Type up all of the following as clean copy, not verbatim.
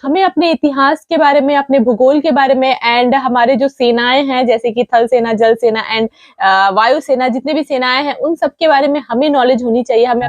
हमें अपने इतिहास के बारे में, अपने भूगोल के बारे में एंड हमारे जो सेनाएँ हैं जैसे कि थल सेना, जल सेना एंड वायु सेना, जितने भी सेनाएँ हैं उन सब के बारे में हमें नॉलेज होनी चाहिए। हमें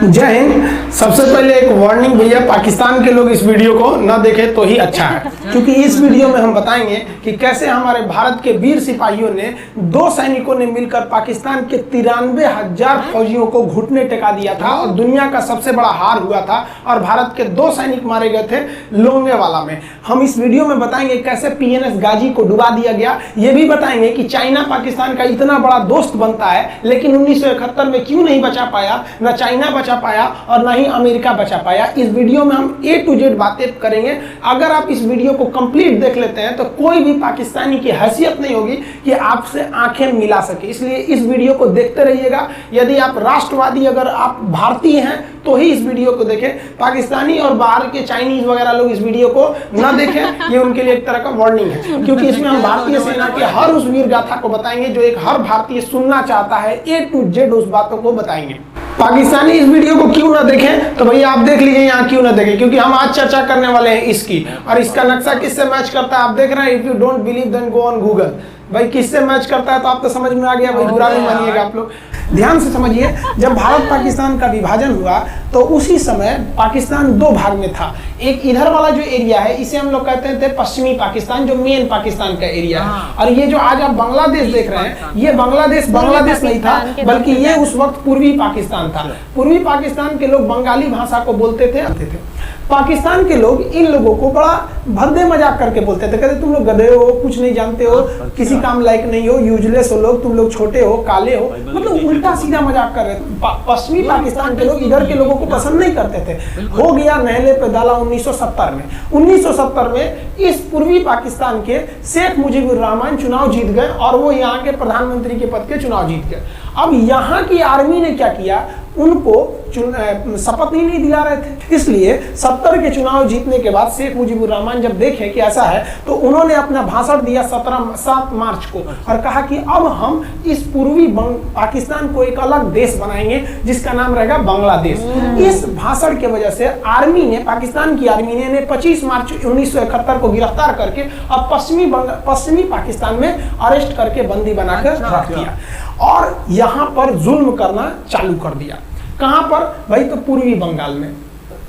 जय हिंद। सबसे पहले एक वार्निंग भैया, पाकिस्तान के लोग इस वीडियो को न देखें तो ही अच्छा है, क्योंकि इस वीडियो में हम बताएंगे कि कैसे हमारे भारत के वीर सिपाहियों ने 2 सैनिकों ने मिलकर पाकिस्तान के 93,000 फौजियों को घुटने टेका दिया था और दुनिया का सबसे बड़ा हार हुआ था और भारत के 2 सैनिक मारे गए थे लोंगेवाला में। हम इस वीडियो में बताएंगे कैसे PNS गाजी को डुबा दिया गया। ये भी बताएंगे कि चाइना पाकिस्तान का इतना बड़ा दोस्त बनता है लेकिन 1971 में क्यों नहीं बचा पाया, न चाइना बचा पाया और ना ही अमेरिका बचा पाया। इस वीडियो में हम A to Z बातें करेंगे। अगर आप इस वीडियो को कंप्लीट देख लेते हैं तो कोई भी पाकिस्तानी की हैसियत नहीं होगी कि आपसे आंखें मिला सके, इसलिए इस वीडियो को देखते रहिएगा। यदि आप राष्ट्रवादी, अगर आप भारतीय हैं तो ही इस वीडियो को देखें। पाकिस्तानी और बाहर के चाइनीज वगैरह लोग इस वीडियो को ना देखें, ये उनके लिए एक तरह का वार्निंग है, क्योंकि इसमें हम भारतीय सेना के हर उस वीर गाथा को बताएंगे जो एक हर भारतीय सुनना चाहता है। A to Z उस बातों को बताएंगे। पाकिस्तानी इस वीडियो को क्यों ना देखें तो भैया आप देख लीजिए यहाँ क्यों ना देखें, क्योंकि हम आज चर्चा करने वाले हैं इसकी, और इसका नक्शा किससे मैच करता है आप देख रहे हैं। If you don't believe then go on Google. भाई किससे मैच करता है तो आपको समझ में आ गया, भाई बुरा नहीं मानिएगा आप लोग। ध्यान से समझिए, जब भारत पाकिस्तान का विभाजन हुआ तो उसी समय पाकिस्तान 2 भाग में था। एक इधर वाला जो एरिया है इसे हम लोग कहते थे पश्चिमी पाकिस्तान, जो मेन पाकिस्तान का एरिया है। और ये जो आज आप बांग्लादेश देख रहे हैं, ये बांग्लादेश नहीं था, बल्कि ये उस वक्त पूर्वी पाकिस्तान था। पूर्वी पाकिस्तान के लोग बंगाली भाषा को बोलते थे। पाकिस्तान के लोग इन लोगों को बड़ा भद्दे मजाक करके बोलते थे, कहते तुम लोग गधे हो, कुछ नहीं जानते हो, किसी काम लायक नहीं हो, यूजलेस हो लोग, तुम लोग छोटे हो, काले हो, मतलब उल्टा सीधा मजाक कर रहे थे। पश्चिमी पाकिस्तान के लोग इधर के लोगों को पसंद नहीं करते थे। हो गया नहले पे दाला 1970 में। 1970 में इस पूर्वी पाकिस्तान के शेख मुजीबुर रहमान चुनाव जीत गए और वो यहाँ के प्रधानमंत्री के पद के चुनाव जीत गए। अब यहाँ की आर्मी ने क्या किया, उनको शपथ ही नहीं दिला रहे थे। इसलिए 70 के चुनाव जीतने के बाद शेख मुजीबुर रहमान जब देखे कि ऐसा है तो उन्होंने अपना भाषण दिया 7 मार्च को और कहा कि अब हम इस पूर्वी पाकिस्तान को एक अलग देश बनाएंगे जिसका नाम रहेगा बांग्लादेश। इस भाषण की वजह से आर्मी ने, पाकिस्तान की आर्मी ने 25 मार्च 1971 को गिरफ्तार करके अब पश्चिमी पाकिस्तान में अरेस्ट करके बंदी बनाकर रख दिया और यहाँ पर जुल्म करना चालू कर दिया। कहां पर भाई, तो पूर्वी बंगाल में,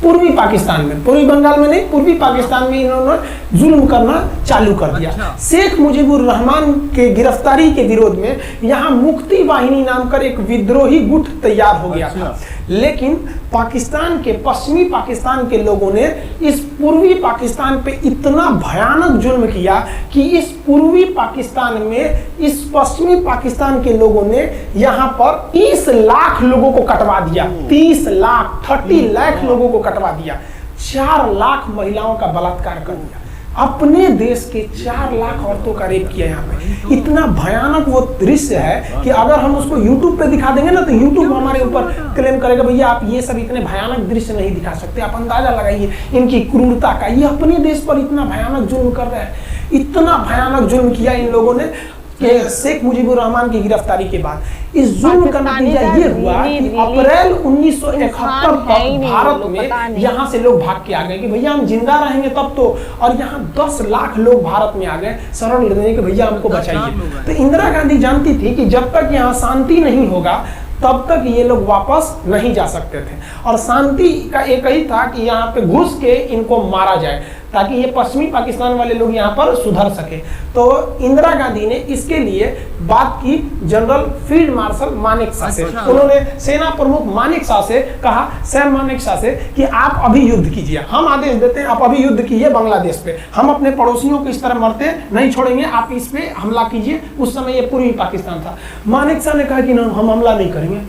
पूर्वी पाकिस्तान में, पूर्वी बंगाल में नहीं, पूर्वी पाकिस्तान में इन्होंने जुल्म करना चालू कर दिया। शेख मुजीबुर रहमान के गिरफ्तारी के विरोध में यहाँ मुक्ति वाहिनी नाम कर एक विद्रोही गुट तैयार हो गया था। लेकिन पाकिस्तान के, पश्चिमी पाकिस्तान के लोगों ने इस पूर्वी पाकिस्तान पे इतना भयानक जुल्म किया कि इस पूर्वी पाकिस्तान में इस पश्चिमी पाकिस्तान के लोगों ने यहाँ पर 30 लाख लोगों को कटवा दिया। 30 लाख लोगों को कटवा दिया। 4 लाख महिलाओं का बलात्कार कर दिया। अपने देश के 4 लाख औरतों का रेप किया यहाँ पे। इतना भयानक वो दृश्य है कि अगर हम उसको YouTube पे दिखा देंगे ना तो YouTube हमारे ऊपर क्लेम करेगा, भैया आप ये सब इतने भयानक दृश्य नहीं दिखा सकते। आप अंदाजा लगाइए इनकी क्रूरता का। ये अपने देश पर इतना भयानक जुल्म कर रहे हैं, इतना भयानक जुल्म किया इन लोगों ने कि शेख मुजीबुर रहमान की गिरफ्तारी के बाद इस जुल्म का नतीजा ये हुआ कि अप्रैल 1971 तक भारत में यहाँ से लोग भाग के आ गए कि भैया हम जिंदा रहेंगे तब तो, और यहाँ 10 लाख लोग भारत में आ गए शरण लेने के, भैया हमको बचाइए। तो इंदिरा गांधी जानती थी कि जब तक यहाँ शांति नहीं होगा तब तक ये लोग वापस नहीं जा सकते थे, और शांति का एक ही था कि यहाँ पे घुस के इनको मारा जाए ताकि ये पश्चिमी पाकिस्तान वाले लोग यहाँ पर सुधर सके। तो इंदिरा गांधी ने इसके लिए बात की जनरल फील्ड मार्शल मानेकशॉ से। उन्होंने सेना प्रमुख मानेकशॉ से कहा, सैम मानेकशॉ से, कि आप अभी युद्ध कीजिए, हम आदेश देते हैं आप अभी युद्ध कीजिए बांग्लादेश पे, हम अपने पड़ोसियों को इस तरह मरते नहीं छोड़ेंगे, आप इस पे हमला कीजिए। उस समय ये पूर्वी पाकिस्तान था। मानेकशॉ ने कहा कि ना, हम हमला नहीं करेंगे।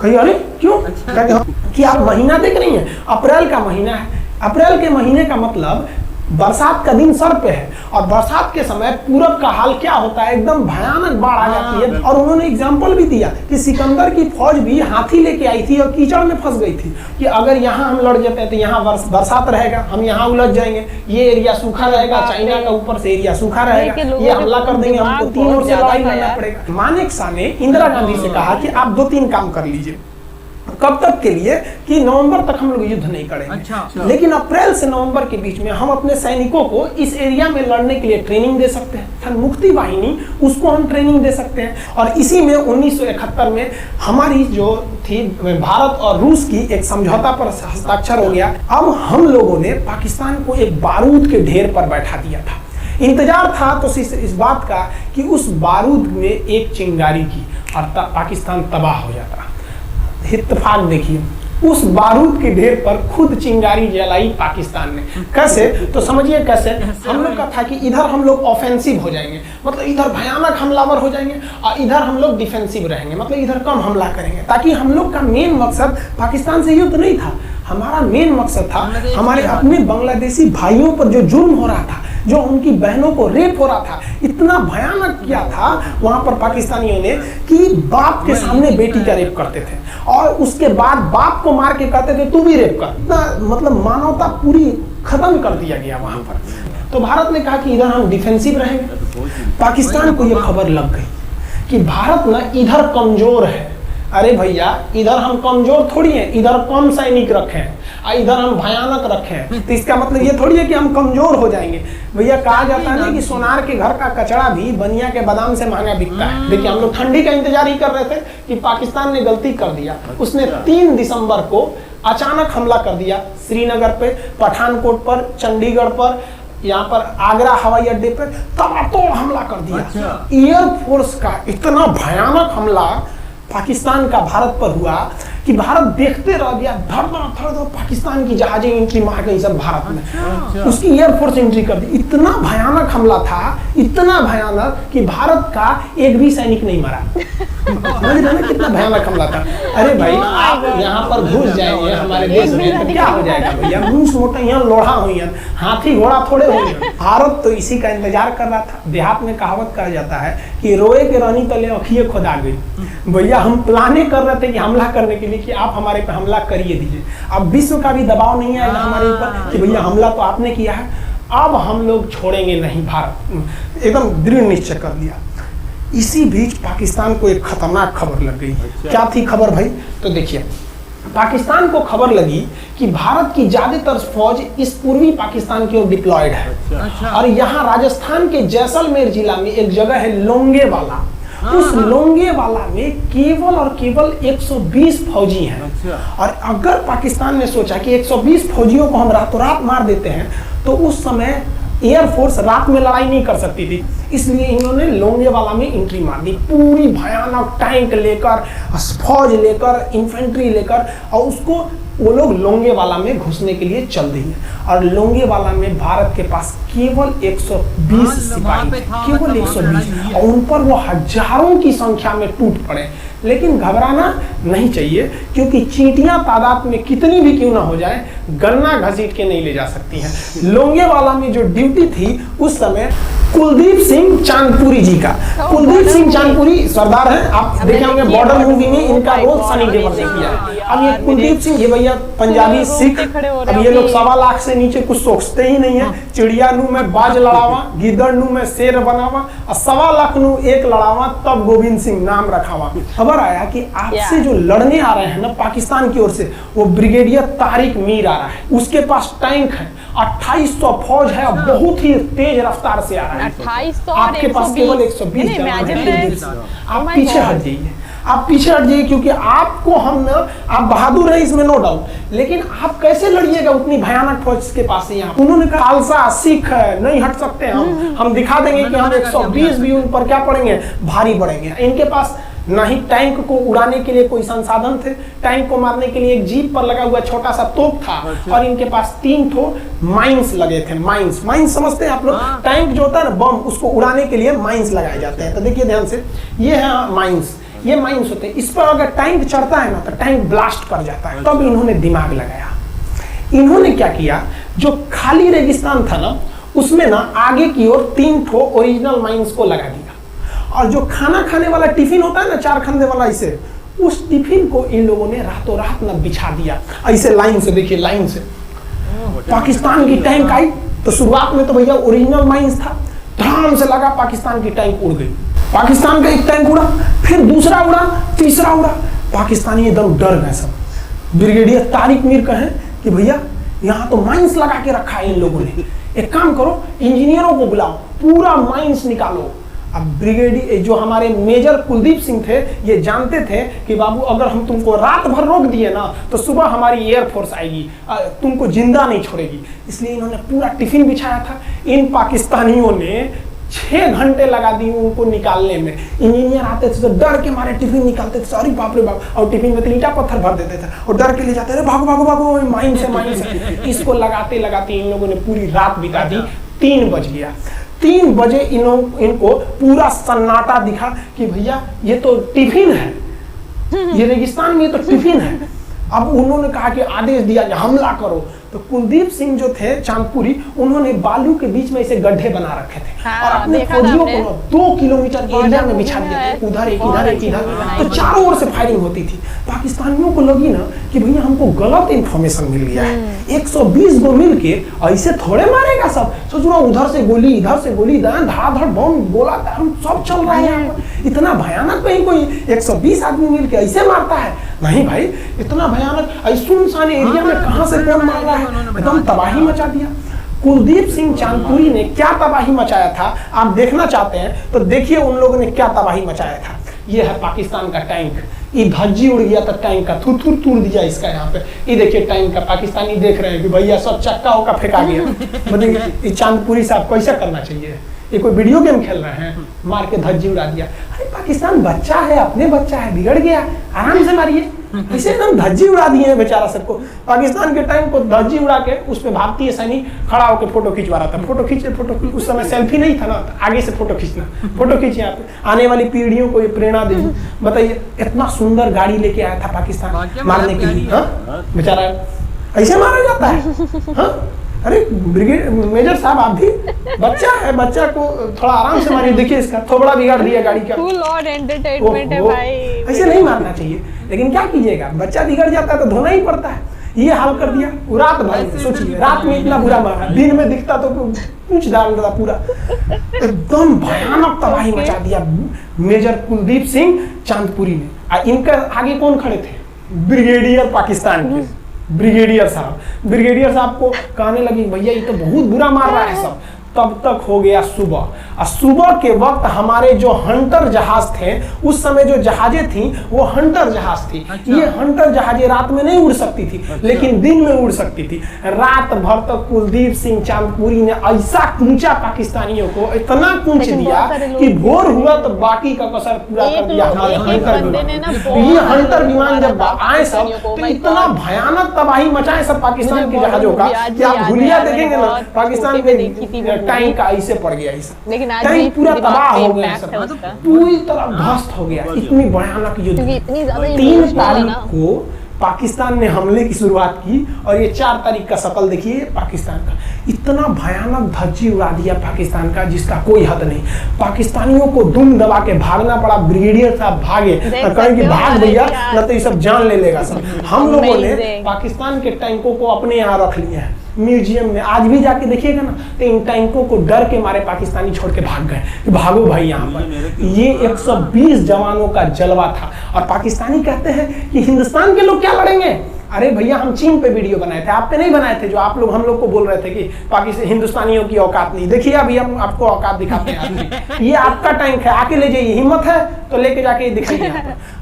कही अरे क्यों? कहते कि आप महीना देख रही हैं, अप्रैल का महीना है। अप्रैल के महीने का मतलब बरसात का दिन सर पे है और बरसात के समय पूरब का हाल क्या होता है, एकदम भयानक बाढ़ आ जाती है। और उन्होंने एग्जाम्पल भी दिया कि सिकंदर की फौज भी हाथी लेके आई थी और कीचड़ में फंस गई थी कि अगर यहाँ हम लड़ जाते हैं तो यहाँ बरसात रहेगा, हम यहाँ उलझ जाएंगे, ये एरिया सूखा रहेगा, चाइना का ऊपर से एरिया सूखा रहेगा, ये हमला कर देंगे, हमको 3 ओर से लड़ाई लड़ना पड़ेगा। मानेक शॉ ने इंदिरा गांधी से कहा कि आप 2-3 काम कर लीजिए। कब तक के लिए कि नवंबर तक हम लोग युद्ध नहीं करेंगे। अच्छा। लेकिन अप्रैल से नवंबर के बीच में हम अपने सैनिकों को इस एरिया में लड़ने के लिए ट्रेनिंग दे सकते हैं, मुक्ति वाहिनी उसको हम ट्रेनिंग दे सकते हैं। और इसी में 1971 में हमारी जो थी भारत और रूस की एक समझौता पर हस्ताक्षर हो गया। अब हम लोगों ने पाकिस्तान को एक बारूद के ढेर पर बैठा दिया था। इंतजार था तो इस बात का कि उस बारूद में एक चिंगारी की और पाकिस्तान तबाह हो जाता। इत्तेफाक देखिए, उस बारूद के ढेर पर खुद चिंगारी जलाई पाकिस्तान ने। कैसे? तो समझिए कैसे। हम लोग का था कि इधर हम लोग ऑफेंसिव हो जाएंगे, मतलब इधर भयानक हमलावर हो जाएंगे और इधर हम लोग डिफेंसिव रहेंगे, मतलब इधर कम हमला करेंगे, ताकि हम लोग का मेन मकसद पाकिस्तान से युद्ध नहीं था। हमारा मेन मकसद था हमारे अपने बांग्लादेशी भाइयों पर जो जुर्म हो रहा था, जो उनकी बहनों को रेप हो रहा था, इतना भयानक किया था वहां पर पाकिस्तानियों ने कि बाप के सामने बेटी का रेप करते थे और उसके बाद बाप को मार के कहते थे तू भी रेप कर। इतना मतलब मानवता पूरी खत्म कर दिया गया वहां पर। तो भारत ने कहा कि इधर हम डिफेंसिव रहेंगे। पाकिस्तान को यह खबर लग गई कि भारत ना इधर कमजोर है। अरे भैया, इधर हम कमजोर थोड़ी हैं, इधर कम सैनिक रखे हैं और इधर हम भयानक रखे हैं, तो इसका मतलब ये थोड़ी है कि हम कमजोर हो जाएंगे। भैया कहा जाता है ना कि सोनार के घर का कचरा भी बनिया के बादाम से महंगा बिकता है। देखिए हम लोग ठंडी का इंतजार ही कर रहे थे कि पाकिस्तान ने गलती कर दिया। उसने 3 दिसंबर को अचानक हमला कर दिया श्रीनगर पे, पठानकोट पर, चंडीगढ़ पर, यहाँ पर आगरा हवाई अड्डे पर तबातोड़ हमला कर दिया। एयरफोर्स का इतना भयानक हमला पाकिस्तान का भारत पर हुआ कि भारत देखते रह गया। धड़ पाकिस्तान की जहाजें एंट्री मार गई सब भारत में। उसकी एयरफोर्स एंट्री कर दी। इतना भयानक हमला था, इतना भयानक कि भारत का एक भी सैनिक नहीं मरा। कितना भयानक हमला था। अरे भाई, आप यहाँ पर घुस जाएंगे हमारे देश में तो क्या हो जाएगा भैया? मूस मोटा यहाँ लोढ़ा हुई, हाथी घोड़ा थोड़े हुए। भारत तो इसी का इंतजार कर रहा था। देहात में कहावत कहा जाता है कि रोए के रानी तले अखिए खुदा गई। भैया हम प्लाने कर रहे थे कि हमला करने के लिए कि आप हमारे पे हमला करिए दीजिए। अब विश्व का भी दबाव नहीं आएगा हमारे ऊपर कि भैया हमला तो आपने किया है, अब हम लोग छोड़ेंगे नहीं। भारत एकदम दृढ़ निश्चय कर लिया। इसी बीच पाकिस्तान को एक खतरनाक खबर लग गई। क्या थी खबर भाई? तो देखिए, पाकिस्तान को खबर लगी कि भारत की ज्यादातर फौज इस पूर्वी पाकिस्तान की ओर डिप्लॉयड है। और यहाँ राजस्थान के जैसलमेर जिला में एक जगह है लोंगेवाला। उस लोंगेवाला में केवल और केवल 120 फौजी हैं। और अगर पाकिस्तान ने सोचा कि 120 फौजियों को हम रातों रात मार देते हैं तो उस समय एयरफोर्स रात में लड़ाई नहीं कर सकती थी, इसलिए इन्होंने लोंगेवाला में एंट्री मार दी। पूरी भयानक टैंक लेकर, फौज लेकर, इन्फेंट्री लेकर, और उसको वो लोग लोंगेवाला में घुसने के लिए चल रही है। और लोंगेवाला में भारत के पास केवल 120 सिपाही, केवल 120, और उन पर वो हजारों की संख्या में टूट पड़े। लेकिन घबराना नहीं चाहिए, क्योंकि चींटियां तादाद में कितनी भी क्यों ना हो जाए, गन्ना घसीट के नहीं ले जा सकती हैं। लोंगेवाला में जो ड्यूटी थी उस समय कुलदीप सिंह चांदपुरी जी का। कुलदीप सिंह चांदपुरी सरदार हैं, आप देखे होंगे बॉर्डर मूवी में इनका रोल सनी देओल ने किया है। अब ये कुलदीप सिंह, ये भैया पंजाबी सिख, अब ये लोग 1.25 लाख से नीचे कुछ सोचते ही नहीं है। चिड़िया नू में बाज लड़ावा, गिदड़ नू में शेर बनावा, और 1.25 लाख नू एक लड़ावा, तब गोविंद सिंह नाम रखावा। खबर आया कि आपसे जो लड़ने आ रहे हैं ना पाकिस्तान की ओर से, वो ब्रिगेडियर तारिक मीर आ रहा है। उसके पास टैंक है, 2800 फौज है, बहुत ही तेज रफ्तार से आ रहा है। 2800, आपके पास केवल 120। आप पीछे हट जाइए, आप पीछे हट जाइए, क्योंकि आपको हम, आप बहादुर हैं इसमें नो डाउट, लेकिन आप कैसे लड़िएगा उतनी भयानक फौज के पास से? यहाँ उन्होंने कहा खालसा सिख है, नहीं हट सकते हम दिखा देंगे कि हम 120 भी उन पर क्या पड़ेंगे, भारी पड़ेंगे। इनके पास ना ही टैंक को उड़ाने के लिए कोई संसाधन थे, टैंक को मारने के लिए एक जीप पर लगा हुआ छोटा सा तोप था, और इनके पास 3 ठो माइंस लगे थे। माइंस समझते हैं आप लोग? टैंक जो होता है ना बम, उसको उड़ाने के लिए माइंस लगाए जाते हैं। तो देखिए ध्यान से, ये है माइंस, ये माइंस होते हैं। इस पर अगर टैंक चढ़ता है ना तो टैंक ब्लास्ट कर जाता है। तब इन्होंने दिमाग लगाया। इन्होंने क्या किया, जो खाली रेगिस्तान था ना, उसमें ना आगे की ओर 3 ठो ओरिजिनल माइंस को लगा दिया। और जो खाना खाने वाला टिफिन होता है ना, 4 खंडे वाला, इसे उस टिफिन को इन लोगों ने रातों रात ना बिछा दिया, ऐसे लाइन से, देखिए लाइन से। पाकिस्तान की टैंक आई तो शुरुआत में तो भैया ओरिजिनल माइंस था, धड़ाम से लगा, पाकिस्तान की टैंक उड़ गई। पाकिस्तान का एक टैंक उड़ा, फिर दूसरा उड़ा, तीसरा उड़ा, पाकिस्तानी एकदम डर गए सब। ब्रिगेडियर तारिक मीर कहें कि भैया यहाँ तो माइंस लगा के रखा है इन लोगों ने, एक काम करो, इंजीनियरों को बुलाओ, पूरा माइंस निकालो। अब ब्रिगेडियर जो हमारे मेजर कुलदीप सिंह थे, ये जानते थे कि बाबू अगर हम तुमको रात भर रोक दिए ना तो सुबह हमारी एयरफोर्स आएगी, तुमको जिंदा नहीं छोड़ेगी। इसलिए इन्होंने पूरा टिफिन बिछाया था। इन पाकिस्तानियों ने 6 घंटे लगा दिए उनको निकालने में। इंजीनियर आते थे तो डर के मारे टिफिन निकालते थे, सॉरी बाप रे बाप, और टिफिन में ईंटा पत्थर भर देते थे और डर के ले जाते थे, भागो भागो भागो, माइन से। इसको लगाते लगाते इन लोगों ने पूरी रात बिता दी। 3 बज गया। 3 बजे इनको पूरा सन्नाटा दिखा कि भैया ये तो टिफिन है, ये रेगिस्तान में तो टिफिन है। अब उन्होंने कहा कि आदेश दिया कि हमला करो। तो कुलदीप सिंह जो थे चांदपुरी, उन्होंने बालू के बीच में ऐसे गड्ढे बना रखे थे। हाँ, और अपने फौजियों को 2 किलोमीटर एरिया में बिछा दिया, उधर एक इधर एक इधर, तो चारों ओर से फायरिंग होती थी। पाकिस्तानियों को लगी ना कि भैया हमको गलत इंफॉर्मेशन मिल गया है, 120 गो मिल के ऐसे थोड़े मारेगा सब। सोच रहा उधर से गोली, इधर से गोली, धड़ाधड़ बम, गोला हम सब चल रहा है यहाँ पर। इतना भयानक कहीं कोई 120 आदमी मिल के ऐसे मारता है? नहीं भाई, इतना भयानक सुनसान एरिया में कहां से कौन मार रहा है? एकदम तबाही मचा दिया। कुलदीप सिंह चांदपुरी ने क्या तबाही मचाया था, आप देखना चाहते हैं तो देखिए उन लोगों ने क्या तबाही मचाया था। ये है पाकिस्तान का टैंक, ये धज्जी उड़ गया था टैंक का, थूर थूर तोड़ दिया इसका यहाँ पे। ये देखिए टैंक का, पाकिस्तानी देख रहे हैं कि भैया सब चक्का होका फेंका गया। बताइए ये चांदपुरी साहब कैसा करना चाहिए? ये कोई वीडियो गेम खेल रहे हैं, मार के धज्जी उड़ा दिया। अरे पाकिस्तान बच्चा है, अपने बच्चा है, बिगड़ गया, आराम से मारिए। इसे एकदम धज्जी उड़ा दिए हैं बेचारा सबको। पाकिस्तान के टाइम को धज्जी उड़ा के उस पे भारतीय सैनिक खड़ा होकर फोटो खिंचवा रहा था। फोटो खींच, उस समय सेल्फी नहीं था ना, आगे से फोटो खींचना, फोटो खींचे यहाँ पे, आने वाली पीढ़ियों को ये प्रेरणा दे। बताइए इतना सुंदर गाड़ी लेके आया था पाकिस्तान मारने के लिए। हाँ बेचारा ऐसे मारा जाता है? हाँ अरे ब्रिगेड मेजर साहब आप भी, बच्चा है, बच्चा को थोड़ा आराम से मारिए। देखिए इसका थोबड़ा बिगाड़ दिया गाड़ी का। फुल और एंटरटेनमेंट है भाई। ऐसे नहीं मारना चाहिए, लेकिन क्या कीजिएगा, बच्चा बिगड़ जाता है तो धोना ही पड़ता है। ये हाल कर दिया रात भर। सोचिए रात में इतना बुरा मारा, दिन में दिखता तो पूछ डाल रहा पूरा। एकदम भयानक तबाही मचा दिया मेजर कुलदीप सिंह चांदपुरी ने। इनका आगे कौन खड़े थे? ब्रिगेडियर पाकिस्तान के ब्रिगेडियर साहब को कहने लगी भैया ये तो बहुत बुरा मार रहा है सब। तब तक हो गया सुबह। और सुबह के वक्त हमारे जो हंटर जहाज थे, उस समय जो जहाजें थी वो हंटर जहाज थी। अच्छा। ये हंटर जहाजें रात में नहीं उड़ सकती थी। अच्छा। लेकिन दिन में उड़ सकती थी। रात भर तक कुलदीप सिंह चांदपुरी ने ऐसा कूचा पाकिस्तानियों को, इतना कूच दिया कि भोर हुआ तो बाकी का कसर पूरा कर दिया हमारे हंटर विमान। ये हंटर विमान जब आए सब तो इतना भयानक तबाही मचाए सब पाकिस्तान के जहाजों का कि आप हुलिया देखेंगे ना, पाकिस्तान के टैंक का ऐसे पड़ गया, टैंक पूरा तबाह हो गया, पूरी तरह ध्वस्त हो गया। इतनी भयानक युद्ध। 3 तारीख को पाकिस्तान ने हमले की शुरुआत की और ये 4 तारीख का शकल देखिए पाकिस्तान का। इतना भयानक धज्जी उड़ा दिया पाकिस्तान का जिसका कोई हद नहीं। पाकिस्तानियों को दुम दबा के भागना पड़ा। ब्रिगेडियर साहब भागे, कहें कि भाग भैया न तो ये सब जान ले लेगा सब। हम लोगों ने पाकिस्तान के टैंकों को अपने यहाँ रख लिए हैं म्यूजियम में। आज भी जाके देखिएगा ना तो इन टैंकों को डर के मारे पाकिस्तानी छोड़ के भाग गए कि भागो भाई यहाँ पर। ये 120 जवानों का जलवा था। और पाकिस्तानी कहते हैं कि हिंदुस्तान के लोग क्या लड़ेंगे? अरे भैया हम चीन पे वीडियो बनाए थे, आप पे नहीं बनाए थे, जो आप लोग हम लोग को बोल रहे थे कि पाकिस्तान हिंदुस्तानियों की औकात नहीं। देखिए अभी हम आपको औकात दिखाते हैं। ये आपका टैंक है, आके ले जाइए, हिम्मत है तो लेके जाके दिखाइए।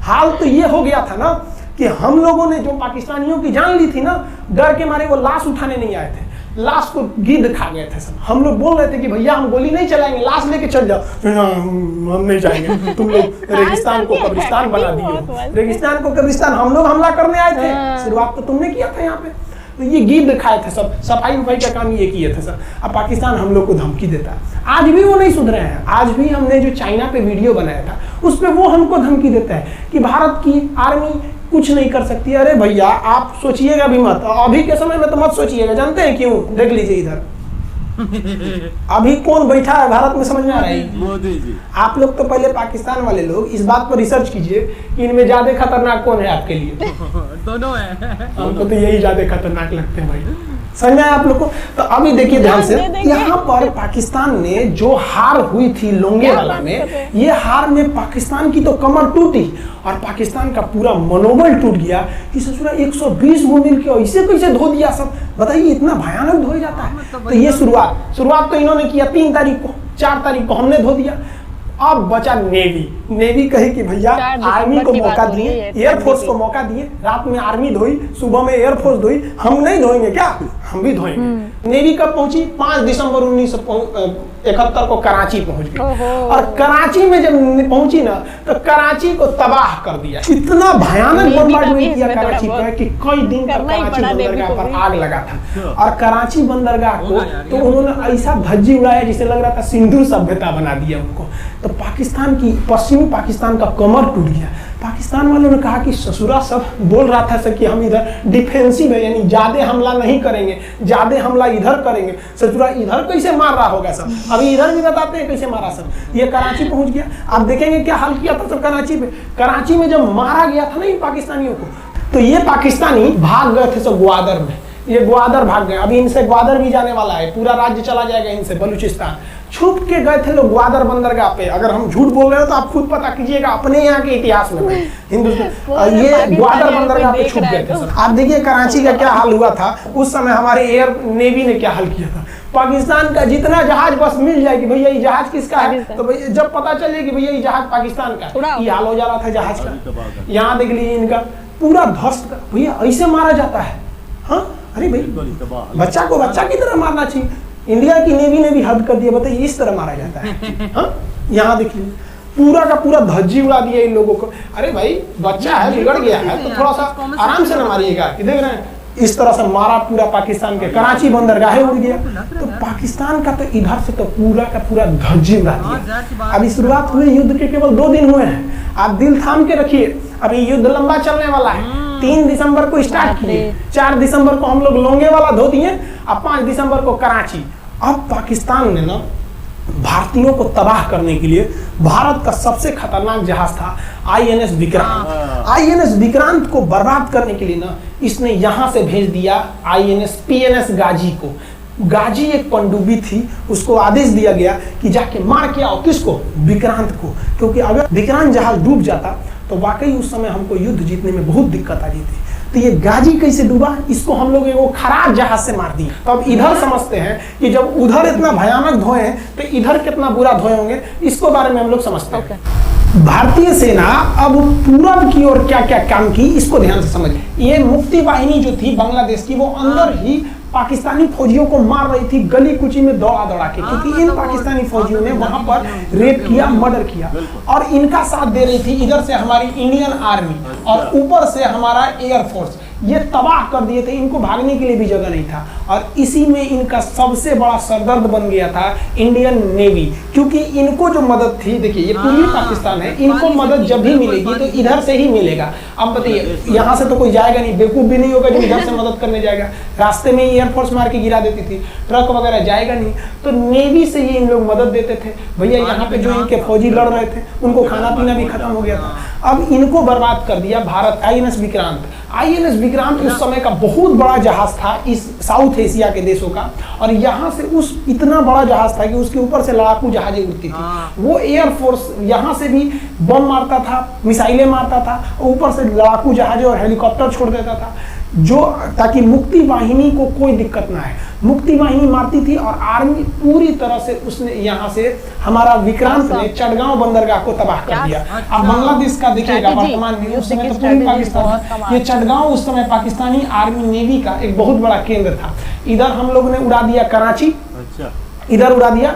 हाल तो ये हो गया था ना कि हम लोगों ने जो पाकिस्तानियों की जान ली थी ना, डर के मारे वो लाश उठाने नहीं आए थे, लाश को गिद्ध खा गए थे सब। हम लोग बोल रहे थे कि भैया हम गोली नहीं चलाएंगे, लाश लेके चल जाओ। हम नहीं जाएंगे, तुम लोग रेगिस्तान को कब्रिस्तान बना दिए, रेगिस्तान को कब्रिस्तान। हम लोग हमला करने आए थे, शुरुआत तो तुमने किया था यहाँ पे। तो ये गिद्ध खाए थे सब, सफाई उफाई का काम ये किए थे सर। अब पाकिस्तान हम लोग को धमकी देता है, आज भी वो नहीं सुधरे हैं। आज भी हमने जो चाइना पे वीडियो बनाया था उस पर वो हमको धमकी देता है कि भारत की आर्मी कुछ नहीं कर सकती। अरे भैया आप सोचिएगा भी मत, अभी के समय में तो मत सोचिएगा। जानते हैं क्यों? देख लीजिए इधर अभी कौन बैठा है भारत में, समझ में आ रहा है? मोदी जी। आप लोग तो पहले पाकिस्तान वाले लोग इस बात पर रिसर्च कीजिए कि इनमें ज्यादा खतरनाक कौन है आपके लिए। दोनों है। हमको तो यही ज्यादा खतरनाक लगते हैं भाई, समझ में आप लोग को? तो अभी देखिए ध्यान से, यहाँ पर पाकिस्तान ने जो हार हुई थी लोंगेवाला में, ये हार में पाकिस्तान की तो कमर टूटी और पाकिस्तान का पूरा मनोबल टूट गया कि ससुरा 120 गो मिल के ऐसे कैसे धो दिया सब। बताइए इतना भयानक धोया जाता है। तो ये शुरुआत तो इन्होंने किया 3 तारीख को, 4 तारीख को हमने धो दिया। अब बचा नेवी कहे कि भैया आर्मी को मौका दिए, एयरफोर्स को मौका दिए, रात में आर्मी धोई, सुबह में एयरफोर्स धोई, हम नहीं धोएंगे क्या? हम भी धोएंगे। नेवी कब पहुंची? 5 दिसंबर 1971 को कराची पहुंच गई। और कराची में जब पहुंची ना तो कराची को तबाह कर दिया। इतना भयानक बमबार्डमेंट किया कराची पर कि कई दिन तक कराची बंदरगाह पर आग लगा था। और कराची बंदरगाह को तो उन्होंने ऐसा धज्जी उड़ाया जिसे लग रहा था सिंधु सभ्यता बना दिया उनको। तो पाकिस्तान की, पश्चिमी पाकिस्तान का कमर टूट गया। पाकिस्तान वालों ने कहा कि ससुरा सब बोल रहा था सर कि हम इधर डिफेंसिव है, यानी ज्यादा हमला नहीं करेंगे, ज्यादा हमला इधर करेंगे। ससुरा इधर कैसे मार रहा होगा सब, अभी इधर भी बताते हैं कैसे मारा सब। ये कराची पहुंच गया, आप देखेंगे क्या हाल किया था सब कराची पे। कराची में जब मारा गया था ना इन पाकिस्तानियों को, तो ये पाकिस्तानी भाग गए थे सब ग्वादर में। ये ग्वादर भाग गए, अभी इनसे ग्वादर भी जाने वाला है, पूरा राज्य चला जाएगा इनसे, बलूचिस्तान। छुप के गए थे लोग ग्वादर बंदरगाह पे। अगर हम झूठ बोल रहे हो तो आप खुद पता कीजिएगा अपने यहाँ के इतिहास में हिंदुस्तान। ये ग्वादर बंदरगाह पे छुप गए थे। आप देखिए कराची का क्या हाल हुआ था उस समय। हमारे एयर नेवी ने क्या हाल किया था। पाकिस्तान का जितना जहाज बस मिल जाए कि भैया ये जहाज किसका है, तो भैया जब पता चले कि भैया ये जहाज पाकिस्तान का, ये हाल हो जा रहा था जहाज का। यहाँ देख लीजिए इनका पूरा ध्वस्त कर, भैया ऐसे मारा जाता है। हाँ अरे भाई बच्चा को बच्चा की तरह मारना चाहिए। इंडिया की नेवी ने भी हद कर दिया, बताइए इस तरह मारा जाता है। हाँ यहाँ देखिए पूरा का पूरा धज्जी उड़ा दिया इन लोगों को। अरे भाई बच्चा है, बिगड़ गया है तो थोड़ा सा आराम से न मारिएगा। देख रहे हैं इस तरह से मारा पूरा पाकिस्तान के, कराची बंदरगाह उड़ गया। तो पाकिस्तान का तो इधर से तो पूरा का पूरा धज्जी उड़ा दिया। अभी शुरुआत हुई युद्ध के केवल 2 दिन हुए हैं, आप दिल थाम के रखिए। अभी युद्ध लंबा चलने वाला है। 3 दिसंबर को स्टार्ट किए, 4 दिसंबर को हम लोग लोंगेवाला धो दिए, अब 5 दिसंबर को कराची। अब पाकिस्तान ने ना भारतीयों को तबाह करने के लिए भारत का सबसे खतरनाक जहाज था INS विक्रांत। INS विक्रांत को बर्बाद करने के लिए ना इसने यहां से भेज दिया INS PNS गाजी को। गाजी एक पनडुब्बी थी, उसको आदेश दिया गया कि जाके मार के आओ। किसको? विक्रांत को। क्योंकि अगर विक्रांत जहाज डूब जाता तो वाकई उस समय हमको युद्ध जीतने में बहुत दिक्कत आ जाती। तो ये गाजी कैसे डूबा, इसको हम लोग वो खराब जहाज से मार दिया। तो अब इधर समझते हैं कि जब उधर इतना भयानक धोए तो इधर कितना बुरा धोए होंगे, इसको बारे में हम लोग समझते हैं। भारतीय सेना अब पूरब की ओर क्या क्या काम की, इसको ध्यान से समझिए। ये मुक्ति वाहिनी जो थी बांग्लादेश की, वो अंदर ही पाकिस्तानी फौजियों को मार रही थी गली कुची में दौड़ा दौड़ा के, क्योंकि इन पाकिस्तानी फौजियों ने वहां पर रेप किया, मर्डर किया और इनका साथ दे रही थी इधर से हमारी इंडियन आर्मी और ऊपर से हमारा एयरफोर्स। ये तबाह कर दिए थे, इनको भागने के लिए भी जगह नहीं था। और इसी में इनका सबसे बड़ा सरदर्द बन गया था इंडियन नेवी, क्योंकि इनको जो मदद थी, देखिए ये पूर्वी पाकिस्तान है, इनको मदद जब भी मिलेगी तो इधर से ही मिलेगा। अब बताइए यहाँ से तो कोई जाएगा नहीं, बेवकूफ भी नहीं होगा जो इधर से मदद करने जाएगा। रास्ते में ही एयरफोर्स मार के गिरा देती थी, ट्रक वगैरह जाएगा नहीं, तो नेवी से ही इन लोग मदद देते थे। भैया यहाँ पे जो इनके फौजी लड़ रहे थे उनको खाना पीना भी खत्म हो गया था। अब इनको बर्बाद कर दिया भारत। INS विक्रांत, INS विक्रांत उस समय का बहुत बड़ा जहाज था इस साउथ एशिया के देशों का, और यहाँ से उस इतना बड़ा जहाज था कि उसके ऊपर से लड़ाकू जहाजें उड़ती थी। वो एयरफोर्स यहाँ से भी बम मारता था, मिसाइलें मारता था, ऊपर से लड़ाकू जहाजें और हेलीकॉप्टर छोड़ देता था, जो ताकि मुक्ति वाहिनी को कोई दिक्कत ना है। मुक्ति वाहिनी मारती थी और आर्मी पूरी तरह से उसने यहाँ से हमारा विक्रांत ने चटगांव बंदरगाह को तबाह कर दिया। अब बांग्लादेश का देखिएगा वर्तमान में, उस समय तो पूरी पाकिस्तान, ये चटगांव उस समय पाकिस्तानी आर्मी नेवी का एक बहुत बड़ा केंद्र था। इधर हम लोग ने उड़ा दिया कराची, इधर उड़ा दिया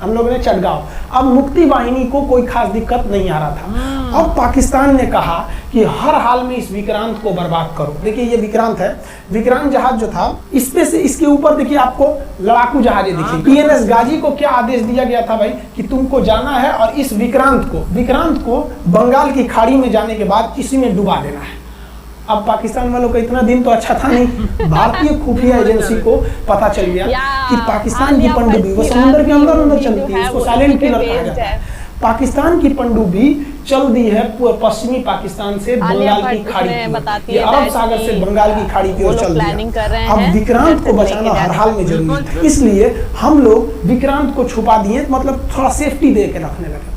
हम लोग ने चटगांव। अब मुक्ति वाहिनी को कोई खास दिक्कत नहीं आ रहा था। अब पाकिस्तान ने कहा कि हर हाल में इस विक्रांत को बर्बाद करो। देखिए ये विक्रांत है, विक्रांत जहाज जो था इसपे से इसके ऊपर देखिए आपको लड़ाकू जहाजें दिखी। पीएनएस गाजी को क्या आदेश दिया गया था भाई कि तुमको जाना है और इस विक्रांत को बंगाल की खाड़ी में जाने के बाद इसी में डुबा देना है। अब पाकिस्तान वालों का इतना दिन तो अच्छा था नहीं, भारतीय खुफिया एजेंसी को पता चल गया कि पाकिस्तान की पनडुब्बी वो समुद्र के अंदर चलती है, उसको साइलेंट किलर कहा जाता है। पाकिस्तान की पनडुब्बी चल दी है पश्चिमी पाकिस्तान से बंगाल की खाड़ी की, ये अरब सागर से बंगाल की खाड़ी की ओर चल दिया। अब विक्रांत को बचाना हर हाल में जरूरी था, इसलिए हम लोग विक्रांत को छुपा दिए, मतलब थोड़ा सेफ्टी दे के रखने लगे।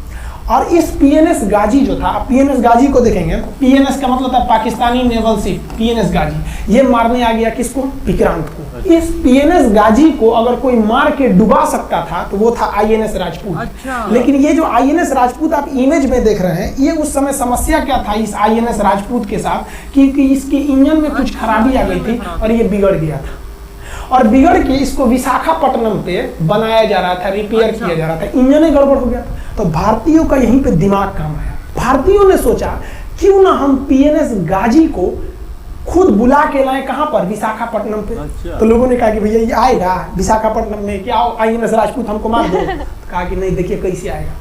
और इस पीएनएस गाजी जो था, पीएनएस गाजी को देखेंगे, पीएनएस का मतलब था पाकिस्तानी नेवल शिप, पीएनएस गाजी, ये मारने आ गया किसको? विक्रांत को। इस पीएनएस गाजी को अगर कोई मार के डुबा सकता था तो वो था आईएनएस राजपूत। अच्छा। लेकिन ये जो आईएनएस राजपूत आप इमेज में देख रहे हैं, ये उस समय समस्या क्या था इस आईएनएस राजपूत के साथ, क्योंकि इसके इंजन में कुछ खराबी आ गई थी और ये बिगड़ गया था, और बिगड़ के इसको विशाखापट्टनम पे बनाया जा रहा था, रिपेयर किया जा रहा था, इंजन ही गड़बड़ हो गया था। तो भारतीयों का यहीं पे दिमाग काम आया, भारतीयों ने सोचा क्यों ना हम पीएनएस गाजी को खुद बुला के लाए, कहां पर? विशाखापट्टनम पे। अच्छा। तो लोगों ने कहा कि भैया ये आएगा विशाखापट्टनम में, क्या आईएनएस राजपूत हमको मार दो। कहा कि नहीं, देखिए कैसे आएगा।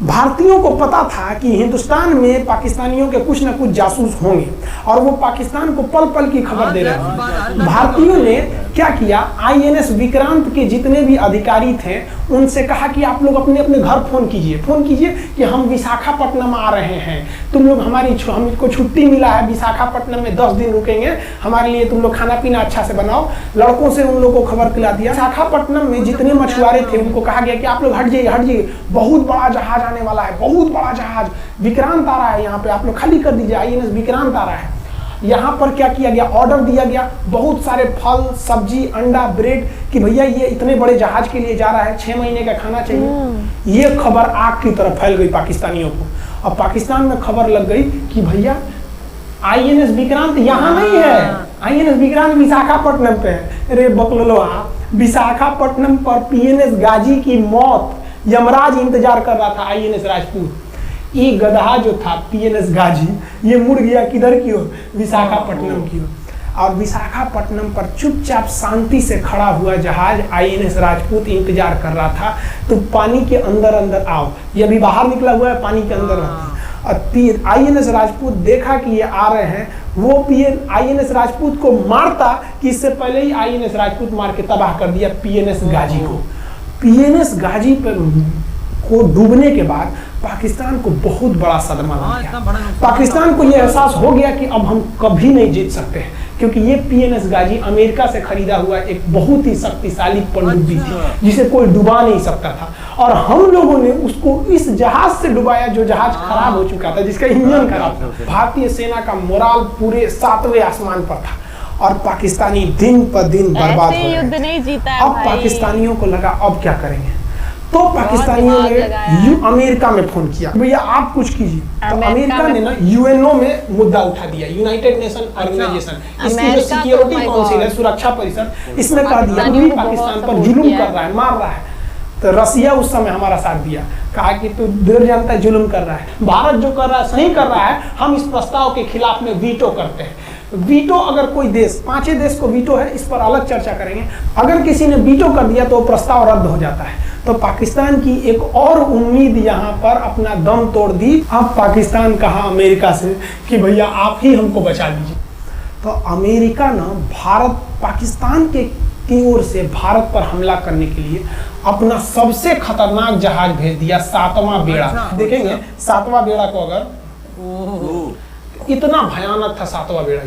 भारतीयों को पता था कि हिंदुस्तान में पाकिस्तानियों के कुछ ना कुछ जासूस होंगे और वो पाकिस्तान को पल पल की खबर दे रहे थे। भारतीयों ने क्या किया, आईएनएस विक्रांत के जितने भी अधिकारी थे उनसे कहा कि आप लोग अपने अपने घर फोन कीजिए कि हम विशाखापट्टनम आ रहे हैं, तुम लोग हमको छुट्टी मिला है, विशाखापट्टनम में 10 दिन रुकेंगे, हमारे लिए तुम लोग खाना पीना अच्छा से बनाओ। लड़कों से उन लोगों को खबर खिला दिया। विशाखापट्टनम में जितने मछुआरे थे उनको कहा गया कि आप लोग हट जाइए, बहुत बड़ा जहाज आने वाला है, बहुत बड़ा जहाज विक्रांत आ रहा है, यहाँ पे आप लोग खाली कर दीजिए, आईएनएस विक्रांत आ रहा है। यहाँ पर क्या किया गया, ऑर्डर दिया गया, बहुत सारे फल सब्जी अंडा ब्रेड, कि भैया ये इतने बड़े जहाज के लिए जा रहा है, 6 महीने का खाना चाहिए। ये खबर आग की तरफ फैल गई पाकिस्तानियों को। अब पाकिस्तान में खबर लग गई कि भैया आईएनएस विक्रांत यहाँ नहीं है, आईएनएस विक्रांत विशाखापट्टनम पे है। अरे बकलोलो, विशाखापट्टनम पर पीएनएस गाजी की मौत यमराज इंतजार कर रहा था, आईएनएस राजपूत। ये गधा जो था पीएनएस गाजी, ये मुड़ गया किधर की ओर? विशाखापट्टनम की ओर। और विशाखापट्टनम पर चुपचाप शांति से खड़ा हुआ जहाज आईएनएस राजपूत इंतजार कर रहा था, तो पानी के अंदर अंदर आओ, ये अभी बाहर निकला हुआ है, पानी के अंदर रहती है। और आईएनएस राजपूत देखा कि ये आ रहे हैं, वो आईएनएस राजपूत को मारता कि इससे पहले ही आईएनएस राजपूत मार के तबाह कर दिया पीएनएस गाजी को। पीएनएस गाजी पर को डूबने के बाद पाकिस्तान को बहुत बड़ा सदमा लग गया। पाकिस्तान को यह एहसास हो गया कि अब हम कभी नहीं जीत सकते हैं, क्योंकि ये पीएनएस गाजी अमेरिका से खरीदा हुआ एक बहुत ही शक्तिशाली पनडुब्बी थी जिसे कोई डुबा नहीं सकता था, और हम लोगों ने उसको इस जहाज से डुबाया जो जहाज खराब हो चुका था, जिसका इंजन खराब था। भारतीय सेना का मोराल पूरे 7वें आसमान पर था और पाकिस्तानी दिन पर दिन बर्बाद हो रहे हैं। अब पाकिस्तानियों को लगा अब क्या करेंगे, तो पाकिस्तानियों ने अमेरिका में फोन किया, भैया आप कुछ कीजिए। तो अमेरिका ने ना यूएनओ में मुद्दा उठा दिया, यूनाइटेड नेशन ऑर्गेनाइजेशन, इसकी जो सिक्योरिटी काउंसिल है, सुरक्षा परिषद, इसमें कह दिया कि पाकिस्तान पर जुल्म कर रहा है, मार रहा है। तो रसिया उस समय हमारा साथ दिया, कहा कि तू देर जानता है जुल्म कर रहा है, भारत जो कर रहा है सही कर रहा है, हम इस प्रस्ताव के खिलाफ में वीटो करते हैं। वीटो अगर कोई देश, 5 देश को वीटो है, इस पर अलग चर्चा करेंगे, अगर किसी ने वीटो कर दिया तो प्रस्ताव रद्द हो जाता है। तो पाकिस्तान की एक और उम्मीद यहाँ पर अपना दम तोड़ दी। अब पाकिस्तान कहा अमेरिका से कि भैया आप ही हमको बचा लीजिए। तो अमेरिका ना पाकिस्तान की ओर से भारत पर हमला करने के लिए अपना सबसे खतरनाक जहाज भेज दिया, 7वां बेड़ा। देखेंगे 7वां बेड़ा को, अगर इतना भयानक था 7वां बेड़ा,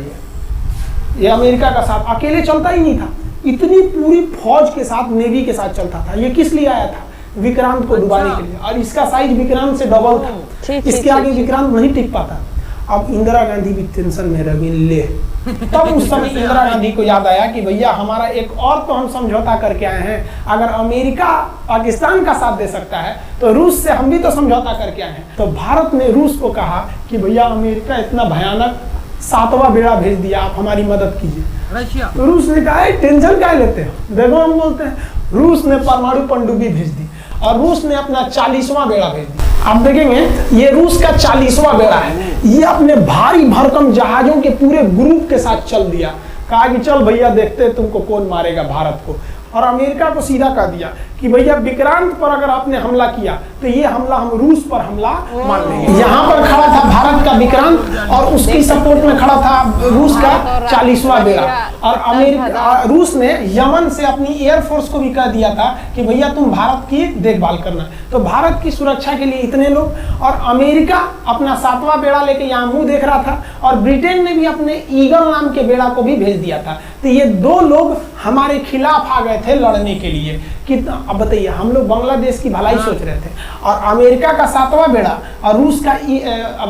ये अमेरिका का साथ अकेले चलता ही नहीं था, इतनी पूरी फौज के साथ, नेवी के साथ चलता था। ये किस लिए आया था? विक्रांत को डुबाने के लिए, और इसका साइज विक्रांत से डबल था, इसके आगे विक्रांत नहीं टिक पाता। अब इंदिरा गांधी भी टेंशन में रह गई, ले तब उस समय इंदिरा गांधी को याद आया कि भैया हमारा एक और तो हम समझौता करके आए हैं, अगर अमेरिका पाकिस्तान का साथ दे सकता है तो रूस से हम भी तो समझौता करके आए हैं। तो भारत ने रूस को कहा कि भैया अमेरिका इतना भयानक 7वां बेड़ा भेज दिया, आप हमारी मदद कीजिए। तो रूस ने कहा टेंशन क्या लेते हो, देखो हम बोलते हैं। रूस ने परमाणु पनडुब्बी भेज दी और रूस ने अपना 40वां बेड़ा भेज दिया। आप देखेंगे ये रूस का 40वां बेड़ा है। ये अपने भारी भरकम जहाजों के पूरे ग्रुप के साथ चल दिया, कहा कि चल भैया देखते हैं तुमको कौन मारेगा भारत को। और अमेरिका को सीधा कह दिया कि भैया विक्रांत पर अगर आपने हमला किया तो ये हमला हम रूस पर हमला मान लेंगे। यहाँ पर खड़ा था भारत का विक्रांत और उसकी सपोर्ट में खड़ा था रूस का 40वां बेड़ा। और अमेरिका रूस ने यमन से अपनी एयरफोर्स को भी कह दिया था कि भैया तुम भारत की देखभाल करना। तो भारत की सुरक्षा के लिए इतने लोग, और अमेरिका अपना 7वां बेड़ा लेके यहाँ मुंह देख रहा था, और ब्रिटेन ने भी अपने ईगल नाम के बेड़ा को भी भेज दिया था। तो ये दो लोग हमारे खिलाफ आ गए थे लड़ने के लिए। कितना, अब बताइए, हम लोग बांग्लादेश की भलाई सोच रहे थे, और अमेरिका का 7वां बेड़ा और रूस का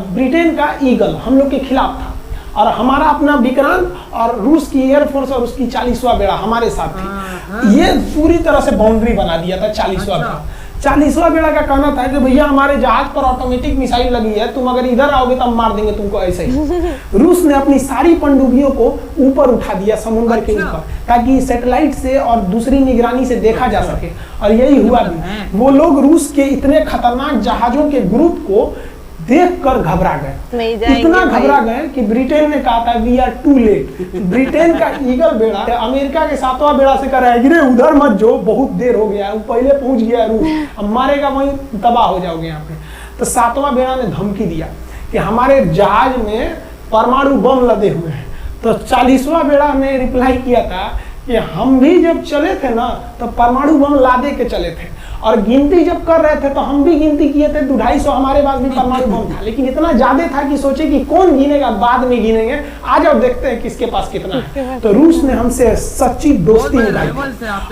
ब्रिटेन का ईगल हम लोग के खिलाफ था, और हमारा अपना विक्रांत और रूस की एयरफोर्स और उसकी 40वां बेड़ा हमारे साथ थी। ये पूरी तरह से बाउंड्री बना दिया था 40वां बेड़ा। 40वां बेड़ा का कहना था कि भैया हमारे जहाज पर ऑटोमेटिक मिसाइल लगी है, तुम अगर इधर आओगे तो हम मार देंगे तुमको ऐसे ही। रूस ने अपनी सारी पनडुब्बियों को ऊपर उठा दिया समुद्र के ऊपर, ताकि सैटेलाइट से और दूसरी निगरानी से देखा जा सके, और यही हुआ भी। वो लोग रूस के इतने खतरनाक जहाजों के ग्रुप को देखकर घबरा गए, इतना घबरा गए कि ब्रिटेन ने कहा था we are too late. Britain का ईगल बेड़ा अमेरिका के 7वां बेड़ा से कर रहा है कि उधर मत जो, बहुत देर हो गया, वो पहले पहुंच गया रूस, अब मारेगा वहीं तबाह हो जाओगे यहाँ पे। तो 7वां बेड़ा ने धमकी दिया कि हमारे जहाज में परमाणु बम लदे हुए हैं। तो 40वां बेड़ा ने रिप्लाई किया था कि हम भी जब चले थे ना तो परमाणु बम लादे के चले थे, और गिनती जब कर रहे थे तो हम भी गिनती किए थे 250 हमारे पास भी परमाणु बम था, लेकिन इतना ज्यादा था कि सोचे कि कौन गिनेगा, बाद में गिनेंगे, आ जाओ देखते हैं किसके पास कितना है। तो रूस ने हमसे सच्ची दोस्ती निभाई,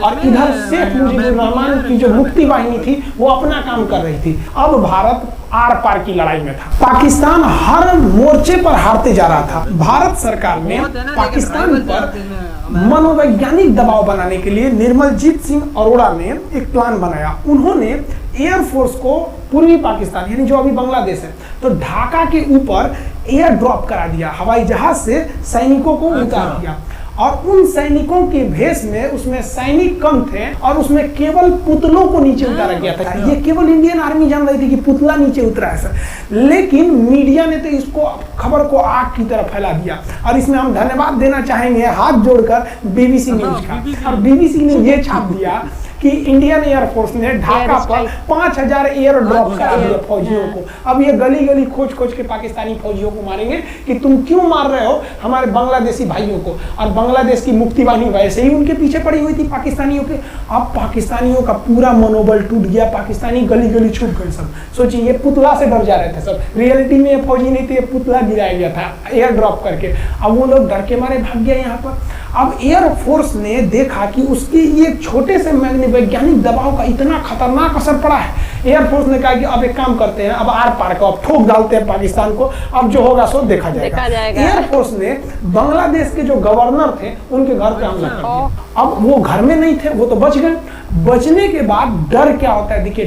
और इधर शेख मुजीबुर रहमान की जो मुक्ति वाहिनी थी वो अपना काम कर रही थी। अब भारत आर पार की लड़ाई में था, पाकिस्तान हर मोर्चे पर हारते जा रहा था। भारत सरकार ने पाकिस्तान पर मनोवैज्ञानिक दबाव बनाने के लिए निर्मलजीत सिंह अरोड़ा ने एक प्लान बनाया। उन्होंने एयरफोर्स को पूर्वी पाकिस्तान यानी जो अभी बांग्लादेश है, तो ढाका के ऊपर एयर ड्रॉप करा दिया, हवाई जहाज से सैनिकों को उतार दिया। और उन सैनिकों के भेष में उसमें सैनिक कम थे, और उसमें केवल पुतलों को नीचे उतारा गया था। ये केवल इंडियन आर्मी जान रही थी कि पुतला नीचे उतरा है सर, लेकिन मीडिया ने तो इसको खबर को आग की तरफ फैला दिया। और इसमें हम धन्यवाद देना चाहेंगे हाथ जोड़कर BBC न्यूज का। और BBC ने ये छाप दिया कि इंडियन एयरफोर्स ने ढाका पर 5000 एयर ड्रॉप करा दिया फौजियों को। अब ये गली गली खोज खोज के पाकिस्तानी फौजियों को मारेंगे कि तुम क्यों मार रहे हो हमारे बांग्लादेशी भाइयों को। और बांग्लादेश की मुक्ति वाहिनी वैसे ही उनके पीछे पड़ी हुई थी पाकिस्तानियों के। अब पाकिस्तानियों का पूरा मनोबल टूट गया, पाकिस्तानी गली गली छुप गए सब। सोचिए, ये पुतला से डर जा रहे थे सब, रियलिटी में ये फौजी नहीं थे, ये पुतला गिराया गया था एयर ड्रॉप करके। अब वो लोग डर के मारे भाग गए यहाँ पर। अब एयरफोर्स ने देखा कि उसकी ये छोटे से वैज्ञानिक दबाव का इतना खतरनाक असर पड़ा है। एयरफोर्स ने कहा कि अब एक काम करते हैं, अब आर पार को अब ठोक डालते हैं पाकिस्तान को, अब जो होगा सो देखा जाएगा। एयरफोर्स ने बांग्लादेश के जो गवर्नर थे उनके घर पे हमला कर दिया। अब वो घर में नहीं थे, वो तो बच गए। बचने के बाद डर क्या होता है, देखिए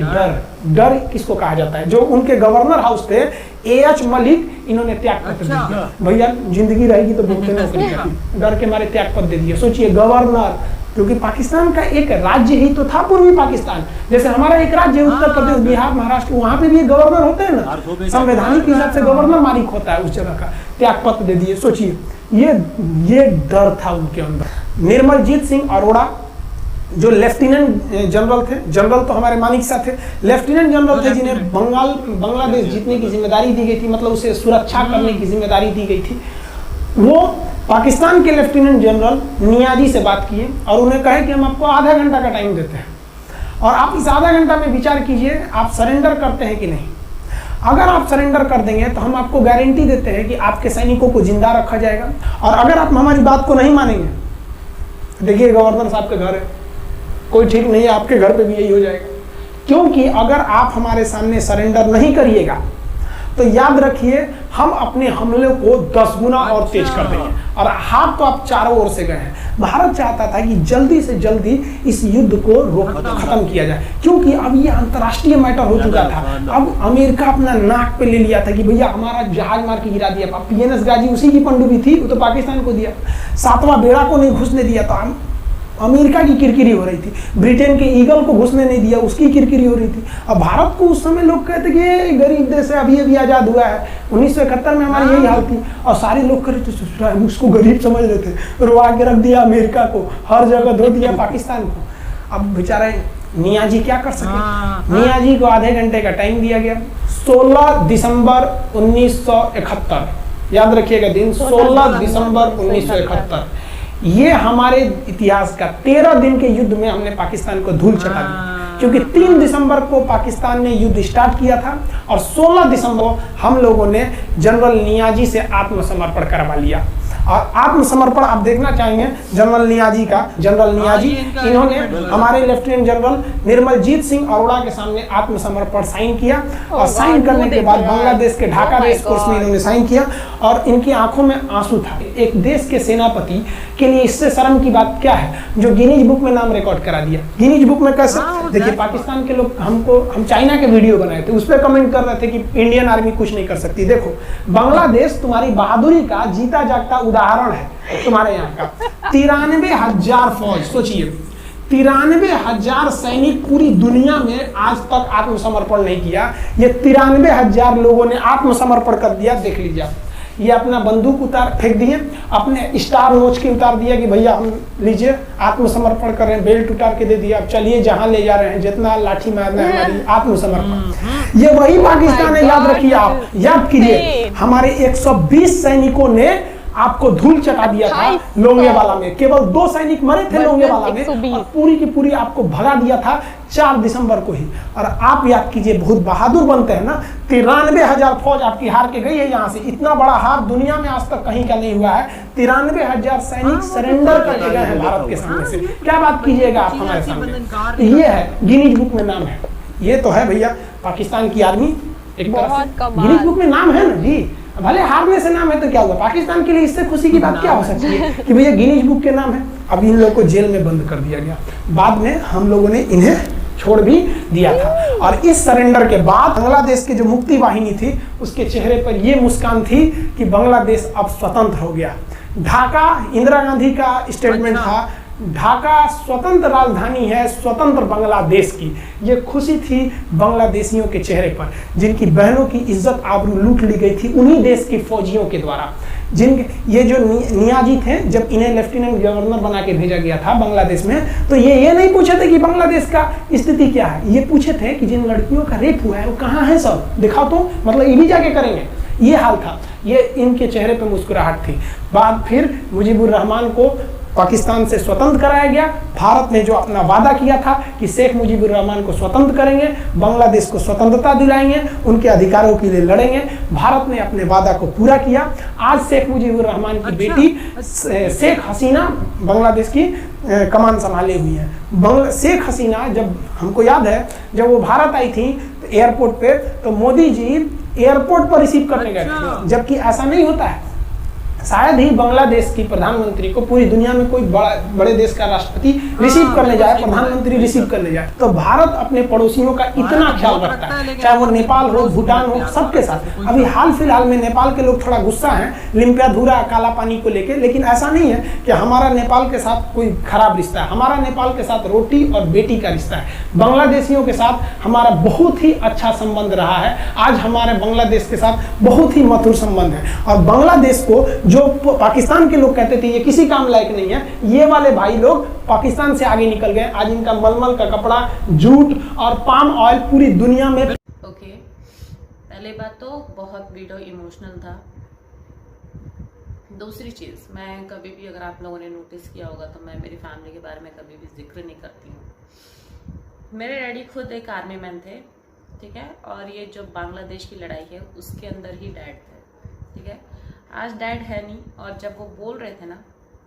डर किसको कहा जाता है। जो उनके गवर्नर हाउस थे AH मलिक, इन्होंने त्याग पत्र दे दिया। भैया जिंदगी रहेगी तो बहुत नौकरी करती, डर के मारे त्याग पत्र दे दिए। सोचिए, गवर्नर, क्योंकि पाकिस्तान का एक राज्य ही तो था पूर्वी पाकिस्तान, जैसे हमारा एक राज्य है उत्तर प्रदेश, बिहार, महाराष्ट्र, वहां पे भी एक गवर्नर होते हैं ना, संवैधानिक हिसाब से गवर्नर मालिक होता है उस जगह का। त्याग पत्र दे दिए। सोचिए, ये डर था उनके अंदर। निर्मलजीत सिंह अरोड़ा जो लेफ्टिनेंट जनरल थे, जनरल तो हमारे मानिक शाह थे, लेफ्टिनेंट जनरल थे जिन्हें बांग्लादेश जीतने की जिम्मेदारी दी गई थी, मतलब उसे सुरक्षा करने की जिम्मेदारी दी गई थी। वो पाकिस्तान के लेफ्टिनेंट जनरल नियाजी से बात किए और उन्हें कहे कि हम आपको आधा घंटा का टाइम देते हैं, और आप इस आधा घंटा में विचार कीजिए आप सरेंडर करते हैं कि नहीं। अगर आप सरेंडर कर देंगे तो हम आपको गारंटी देते हैं कि आपके सैनिकों को जिंदा रखा जाएगा, और अगर आप हमारी बात को नहीं मानेंगे, देखिए गवर्नर साहब के घर है, कोई ठीक नहीं है, आपके घर पे भी यही हो जाएगा। क्योंकि अगर आप हमारे सामने सरेंडर नहीं करिएगा तो याद रखिए हम अपने हमले को 10 गुना और तेज कर देंगे। और हाथ तो आप चारों ओर से गए हैं। भारत चाहता था कि जल्दी से जल्दी इस युद्ध को खत्म किया जाए, क्योंकि अब ये अंतर्राष्ट्रीय मैटर हो चुका था। अब अमेरिका अपना नाक पे ले लिया था कि भैया हमारा जहाज मार के गिरा दिया। PNS गाजी उसी की पनडुब्बी थी, वो तो पाकिस्तान को दिया। 7वां बेड़ा को नहीं घुसने दिया। तो अमेरिका की किरकिरी हो रही थी, ब्रिटेन के ईगल को घुसने नहीं दिया, उसकी किरकिरी हो रही थी। अब भारत को उस समय लोग कहते कि ये गरीब देश है, अभी अभी आज़ाद हुआ है, 1971 में हमारी यही हाल थी। और सारे लोग करे थे, उसको गरीब समझ रहे थे, रुआ के रख दिया अमेरिका को, हर जगह धो दिया पाकिस्तान को। अब बेचारे नियाजी क्या कर सके, नियाजी को आधे घंटे का टाइम दिया गया। 16 दिसंबर 1971, याद रखिएगा दिन, 16 दिसंबर 1971, ये हमारे इतिहास का 13 दिन के युद्ध में हमने पाकिस्तान को धूल चटा दिया, क्योंकि 3 दिसंबर को पाकिस्तान ने युद्ध स्टार्ट किया था और 16 दिसंबर हम लोगों ने जनरल नियाजी से आत्मसमर्पण करवा लिया। और आत्मसमर्पण आप देखना चाहेंगे जनरल नियाजी का। जनरल नियाजी इन्होंने हमारे लेफ्टिनेंट जनरल निर्मलजीत सिंह अरोड़ा के सामने आत्मसमर्पण साइन किया, और साइन करने के बाद बांग्लादेश के ढाका रेस कोर्स में इन्होंने साइन किया, और इनकी आंखों में आंसू था। एक देश के सेनापति के लिए इससे शर्म की बात क्या है, जो गिनीज बुक में नाम रिकॉर्ड करा दिया। गिनीज बुक में कैसे, देखिए पाकिस्तान के लोग हम चाइना के वीडियो बनाए थे, उस पर कमेंट कर रहे थे कि इंडियन आर्मी कुछ नहीं कर सकती। देखो बांग्लादेश तुम्हारी बहादुरी का जीता जागता उदाहरण है। तुम्हारे यहाँ का 93,000 फौज, सोचिए 93,000 सैनिक पूरी दुनिया में आज तक आत्मसमर्पण नहीं किया, ये 93,000 लोगों ने आत्मसमर्पण कर दिया। देख लीजिए, ये अपना बंदूक उतार फेंक दिए, अपने स्टार नोच के उतार दिया कि भैया हम लीजिए आत्मसमर्पण कर रहे हैं, बेल्ट उतार के दे दिया, अब चलिए जहां ले जा रहे हैं, जितना लाठी मारना है हमारी आत्मसमर्पण। ये वही पाकिस्तान है, याद रखिए, आप याद कीजिए, हमारे 120 सैनिकों ने आपको धूल चटा दिया था लोंगेवाला में। केवल 2 सैनिक मरे थे लोंगेवाला में, और पूरी की पूरी आपको भगा दिया था 4 दिसंबर को ही। और आप याद कीजिए, बहुत बहादुर बनते हैं ना, 93,000 फौज आपकी हार के गई है यहाँ से। इतना बड़ा हार दुनिया में आज तक कहीं का नहीं हुआ है। 93,000 सैनिक सरेंडर करके गए हैं भारत के सामने से। क्या बात कीजिएगा आप हमारे सामने। ये है गिनीज बुक में नाम है, ये तो है भैया पाकिस्तान की आर्मी, एक तरह से गिनीज बुक में नाम है ना जी। भले हारने से नाम है तो क्या हुआ, पाकिस्तान के लिए इससे खुशी की बात क्या हो सकती है कि भैया गिनीज बुक के नाम है। अब इन लोगों को जेल में बंद कर दिया गया, बाद में हम लोगों ने इन्हें छोड़ भी दिया था। और इस सरेंडर के बाद बांग्लादेश की जो मुक्ति वाहिनी थी, उसके चेहरे पर ये मुस्कान थी कि बांग्लादेश अब स्वतंत्र हो गया। ढाका इंदिरा गांधी का स्टेटमेंट था, ढाका स्वतंत्र राजधानी है स्वतंत्र बांग्लादेश की। ये खुशी थी बांग्लादेशियों के चेहरे पर, जिनकी बहनों की इज्जत आबरू लूट ली गई थी उन्हीं देश की फौजियों के द्वारा। ये जो नियाजी थे, जब इन्हें लेफ्टिनेंट गवर्नर बना के भेजा गया था बांग्लादेश में, तो ये नहीं पूछे थे कि बांग्लादेश का स्थिति क्या है, ये पूछे थे कि जिन लड़कियों का रेप हुआ है वो कहाँ है, सब दिखाओ तो, मतलब ये भी जाके करेंगे। ये हाल था, ये इनके चेहरे पे मुस्कुराहट थी। बाद फिर मुजीबुर रहमान को पाकिस्तान से स्वतंत्र कराया गया। भारत ने जो अपना वादा किया था कि शेख मुजीबुर रहमान को स्वतंत्र करेंगे, बांग्लादेश को स्वतंत्रता दिलाएंगे, उनके अधिकारों के लिए लड़ेंगे, भारत ने अपने वादा को पूरा किया। आज शेख मुजीबुर रहमान की बेटी शेख हसीना बांग्लादेश की कमान संभाले हुई है। शेख हसीना, जब हमको याद है जब वो भारत आई थी तो एयरपोर्ट पे, तो मोदी जी एयरपोर्ट पर रिसीव करने गए थे, जबकि ऐसा नहीं होता है। शायद ही बांग्लादेश की प्रधानमंत्री को पूरी दुनिया में कोई बड़े देश का राष्ट्रपति रिसीव करने जाए, प्रधानमंत्री रिसीव करने जाए। तो भारत अपने पड़ोसियों का इतना ख्याल रखता है, चाहे वो नेपाल हो, भूटान हो, सबके साथ। अभी हाल फिलहाल में नेपाल के लोग थोड़ा गुस्सा हैं लिम्पियाधुरा काला पानी को लेके, लेकिन ऐसा नहीं है कि हमारा नेपाल के साथ कोई खराब रिश्ता है। हमारा नेपाल के साथ रोटी और बेटी का रिश्ता है। बांग्लादेशियों के साथ हमारा बहुत ही अच्छा संबंध रहा है। आज हमारे बांग्लादेश के साथ बहुत ही मधुर संबंध है। और बांग्लादेश को जो पाकिस्तान के लोग कहते थे ये किसी काम लायक नहीं है, ये वाले भाई लोग पाकिस्तान से आगे निकल गए। आज इनका मलमल का कपड़ा, जूट और पाम ऑयल पूरी दुनिया में। ओके, पहले बात तो बहुत वीडियो इमोशनल था। दूसरी चीज़, मैं कभी भी, अगर आप लोगों ने नोटिस किया होगा तो मैं मेरी फैमिली के बारे में कभी भी जिक्र नहीं करती हूँ। मेरे डैडी खुद एक आर्मी मैन थे, ठीक है, और ये जो बांग्लादेश की लड़ाई है उसके अंदर ही डैड थे, ठीक है। आज डैड है नहीं, और जब वो बोल रहे थे ना,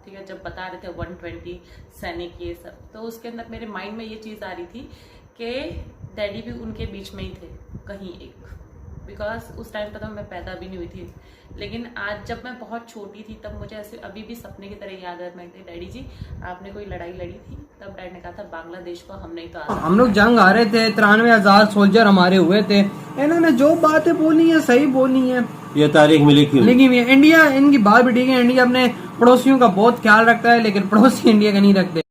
ठीक है, जब बता रहे थे 120 सैनिक ये सब, तो उसके अंदर मेरे माइंड में ये चीज़ आ रही थी कि डैडी भी उनके बीच में ही थे कहीं एक, बिकॉज उस टाइम पर तो मैं पैदा भी नहीं हुई थी। लेकिन आज जब मैं बहुत छोटी थी तब मुझे ऐसे अभी भी सपने की तरह याद है, मैं डैडी जी आपने कोई लड़ाई लड़ी थी, तब डैड ने कहा था बांग्लादेश को हमने ही तो आजाद। हम लोग जंग आ रहे थे, 93,000 सोल्जर हमारे हुए थे। इन्होंने जो बातें बोली है सही बोली है, ये तारीख में लिखी हुई है। इंडिया, इनकी बात भी ठीक है, इंडिया अपने पड़ोसियों का बहुत ख्याल रखता है, लेकिन पड़ोसी इंडिया का नहीं रखते।